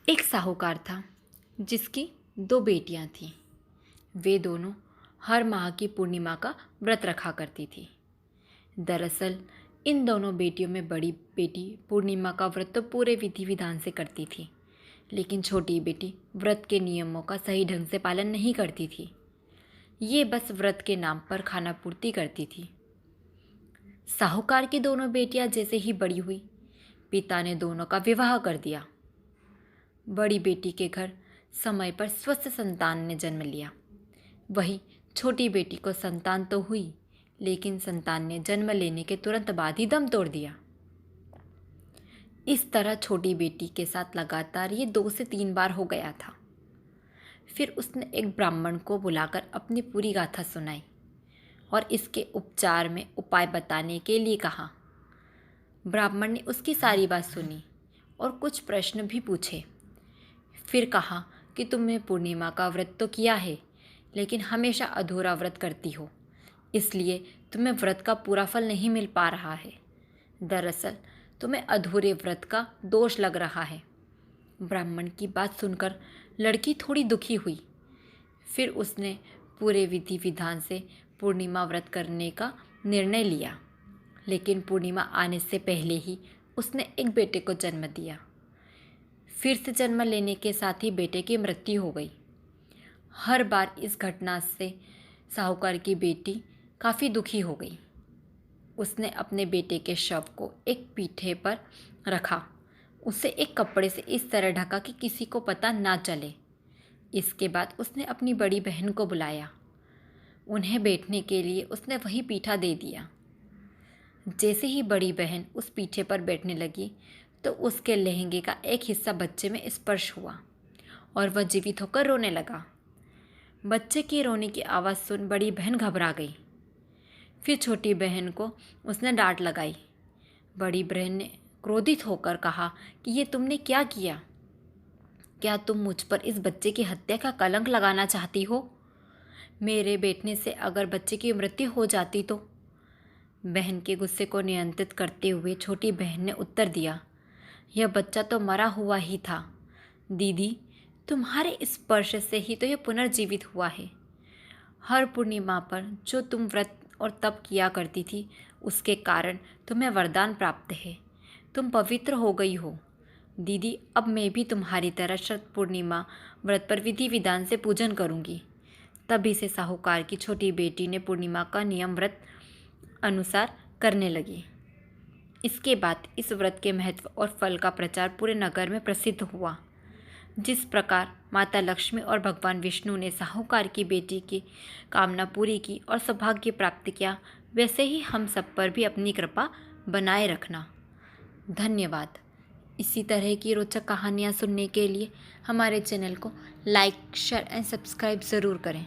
एक साहूकार था जिसकी दो बेटियां थीं। वे दोनों हर माह की पूर्णिमा का व्रत रखा करती थी। दरअसल इन दोनों बेटियों में बड़ी बेटी पूर्णिमा का व्रत तो पूरे विधि विधान से करती थी, लेकिन छोटी बेटी व्रत के नियमों का सही ढंग से पालन नहीं करती थी। ये बस व्रत के नाम पर खाना पूर्ति करती थी। साहूकार की दोनों बेटियां जैसे ही बड़ी हुई, पिता ने दोनों का विवाह कर दिया। बड़ी बेटी के घर समय पर स्वस्थ संतान ने जन्म लिया। वही छोटी बेटी को संतान तो हुई, लेकिन संतान ने जन्म लेने के तुरंत बाद ही दम तोड़ दिया। इस तरह छोटी बेटी के साथ लगातार ये 2 से 3 बार हो गया था। फिर उसने एक ब्राह्मण को बुलाकर अपनी पूरी गाथा सुनाई और इसके उपचार में उपाय बताने के लिए कहा। ब्राह्मण ने उसकी सारी बात सुनी और कुछ प्रश्न भी पूछे। फिर कहा कि तुमने पूर्णिमा का व्रत तो किया है, लेकिन हमेशा अधूरा व्रत करती हो, इसलिए तुम्हें व्रत का पूरा फल नहीं मिल पा रहा है। दरअसल तुम्हें अधूरे व्रत का दोष लग रहा है। ब्राह्मण की बात सुनकर लड़की थोड़ी दुखी हुई। फिर उसने पूरे विधि विधान से पूर्णिमा व्रत करने का निर्णय लिया, लेकिन पूर्णिमा आने से पहले ही उसने एक बेटे को जन्म दिया। फिर से जन्म लेने के साथ ही बेटे की मृत्यु हो गई। हर बार इस घटना से साहूकार की बेटी काफ़ी दुखी हो गई। उसने अपने बेटे के शव को एक पीठे पर रखा, उसे एक कपड़े से इस तरह ढका कि किसी को पता ना चले। इसके बाद उसने अपनी बड़ी बहन को बुलाया। उन्हें बैठने के लिए उसने वही पीठा दे दिया। जैसे ही बड़ी बहन उस पीठे पर बैठने लगी तो उसके लहंगे का एक हिस्सा बच्चे में स्पर्श हुआ और वह जीवित होकर रोने लगा। बच्चे की रोने की आवाज़ सुन बड़ी बहन घबरा गई। फिर छोटी बहन को उसने डांट लगाई। बड़ी बहन ने क्रोधित होकर कहा कि ये तुमने क्या किया? क्या तुम मुझ पर इस बच्चे की हत्या का कलंक लगाना चाहती हो? मेरे बैठने से अगर बच्चे की मृत्यु हो जाती तो? बहन के गुस्से को नियंत्रित करते हुए छोटी बहन ने उत्तर दिया, यह बच्चा तो मरा हुआ ही था। दीदी, तुम्हारे स्पर्श से ही तो यह पुनर्जीवित हुआ है। हर पूर्णिमा पर जो तुम व्रत और तप किया करती थी, उसके कारण तुम्हें वरदान प्राप्त है। तुम पवित्र हो गई हो। दीदी, अब मैं भी तुम्हारी तरह शरद पूर्णिमा व्रत पर विधि विधान से पूजन करूँगी। तभी से साहूकार की छोटी बेटी ने पूर्णिमा का नियम व्रत अनुसार करने लगी। इसके बाद इस व्रत के महत्व और फल का प्रचार पूरे नगर में प्रसिद्ध हुआ। जिस प्रकार माता लक्ष्मी और भगवान विष्णु ने साहूकार की बेटी की कामना पूरी की और सौभाग्य प्राप्त किया, वैसे ही हम सब पर भी अपनी कृपा बनाए रखना। धन्यवाद। इसी तरह की रोचक कहानियाँ सुनने के लिए हमारे चैनल को लाइक, शेयर एंड सब्सक्राइब ज़रूर करें।